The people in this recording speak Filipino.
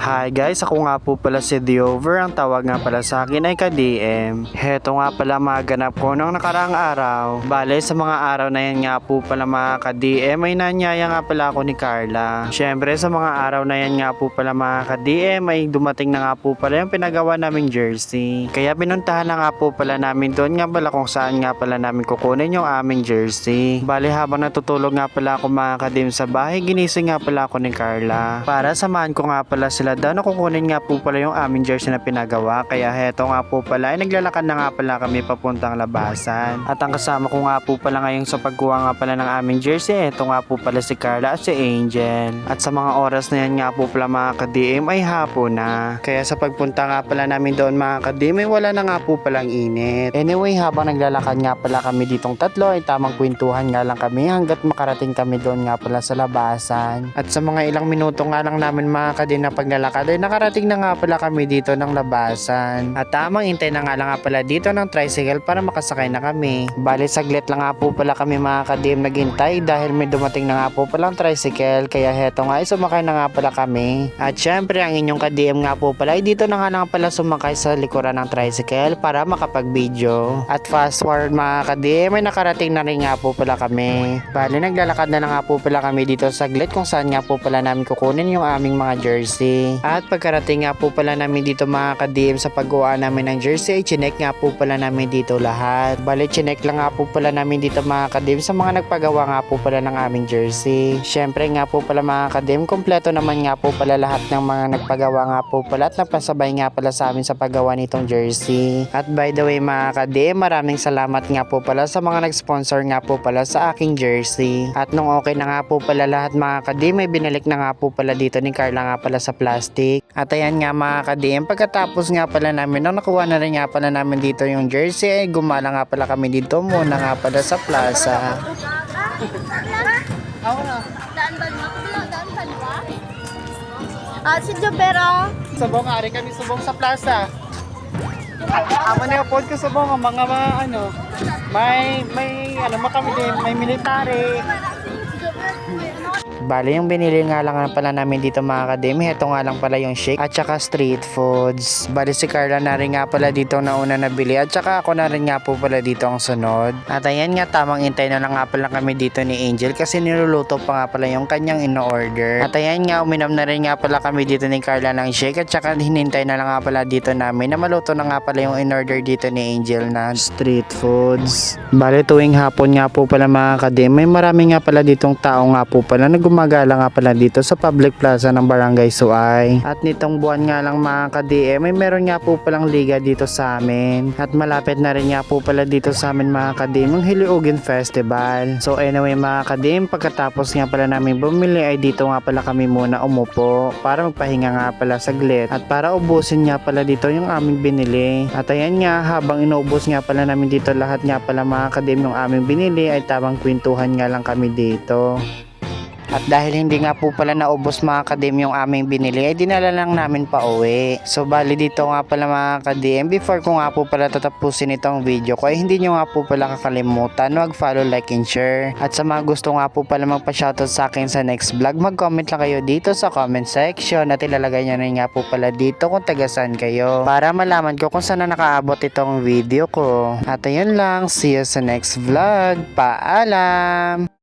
Hi guys, ako nga po pala si Diover. Ang tawag nga pala sa akin ay ka-DM. Heto nga pala maganap ko nung nakaraang araw. Bale sa mga araw na yan nga po pala mga ka-DM ay nanyaya nga pala ako ni Carla. Syempre sa mga araw na yan nga po pala mga ka-DM ay dumating na nga po pala yung pinagawa naming jersey. Kaya pinuntahan na nga po pala namin doon nga pala kung saan nga pala namin kukunin yung aming jersey. Bale habang natutulog nga pala ako mga ka-DM sa bahay, ginising nga pala ako ni Carla para samahan ko nga pala sila daw na kukunin nga po pala yung aming jersey na pinagawa. Kaya heto nga po pala ay naglalakad na nga pala kami papuntang labasan. At ang kasama ko nga po pala ngayon sa pagkuha nga pala ng aming jersey, heto nga po pala si Carla at si Angel. At sa mga oras na yan nga po pala mga ka-DM ay hapon na. Kaya sa pagpunta nga pala namin doon mga ka-DM ay wala na nga po palang init. Anyway, habang naglalakad nga pala kami ditong tatlo ay tamang kwentuhan nga lang kami hanggat makarating kami doon nga pala sa labasan. At sa mga ilang minuto nga lang namin mga ka-DM na paglalakad ay nakarating na nga pala kami dito ng labasan. At tamang intay na nga lang nga pala dito ng tricycle para makasakay na kami. Bali saglit lang nga po pala kami mga ka-DM naghintay dahil may dumating na nga po palang tricycle. Kaya heto nga ay sumakay na nga pala kami. At syempre ang inyong ka-DM nga po pala ay dito na nga lang pala sumakay sa likuran ng tricycle para makapag-video. At fast forward mga ka-DM ay nakarating na rin nga po pala kami. Bali naglalakad na nga po pala kami dito saglit kung saan nga po pala namin kukunin yung aming mga jersey. At pagkarating nga po pala namin dito mga ka-DM sa paggawa namin ng jersey, chinek nga po pala namin dito lahat. Bali chinek lang nga po pala namin dito mga ka-DM sa mga nagpagawa nga po pala ng aming jersey. Syempre nga po pala mga ka-DM, kompleto naman nga po pala lahat ng mga nagpagawa nga po pala at napasabay nga pala sa amin sa paggawa nitong jersey. At by the way mga ka-DM, maraming salamat nga po pala sa mga nag-sponsor nga po pala sa aking jersey. At nung okay na nga po pala lahat mga ka-DM, may binalik na nga po pala dito ni Carla nga pala sa plastic. At ayan nga mga ka-DM, pagkatapos nga pala namin nung nakuha na rin nga pala namin dito yung jersey, ay gumala nga pala kami dito muna nga pala sa plaza. Si Jobero. Subong, ari kami subong sa plaza. Amo na yung pod ko subong, mga ano, may ano mo kami din, may military. Bali yung binili nga lang pala namin dito mga ka-DM, heto nga lang pala yung shake at saka street foods. Bali si Carla na rin nga pala dito na una nabili at saka ako na rin nga po pala dito ang sunod. At ayan nga, tamang intay na lang nga pala kami dito ni Angel kasi niluluto pa nga pala yung kanyang ino-order. At ayan nga, uminom na rin nga pala kami dito ni Carla ng shake at saka hinintay na lang nga pala dito namin na maluto na nga pala yung in-order dito ni Angel na street foods. Bali tuwing hapon nga po pala mga ka-DM, may marami nga pala ditong tao nga po pala na gumagala nga pala dito sa public plaza ng Barangay Suay. At nitong buwan nga lang mga ka-DM ay meron nga po palang liga dito sa amin. At malapit na rin nga po pala dito sa amin mga ka-DM ang Hiliugin Festival. So anyway mga ka-DM, pagkatapos nga pala namin bumili ay dito nga pala kami muna umupo para magpahinga nga pala saglit at para ubusin nga pala dito yung aming binili. At ayan nga, habang inuubos nga pala namin dito lahat nga pala mga ka-DM yung aming binili ay tamang kwentuhan nga lang kami dito. At dahil hindi nga po pala naubos mga ka-DM yung aming binili ay dinala lang namin pa uwi. So bali dito nga pala mga ka-DM, before ko nga po pala tatapusin itong video ko ay hindi nyo nga po pala kakalimutan mag-follow, like and share. At sa mga gusto nga po pala magpa-shoutout sa akin sa next vlog, mag-comment lang kayo dito sa comment section at ilalagay nyo rin nga po pala dito kung taga saan kayo para malaman ko kung saan na nakaabot itong video ko. At ayun lang, see you sa next vlog. Paalam!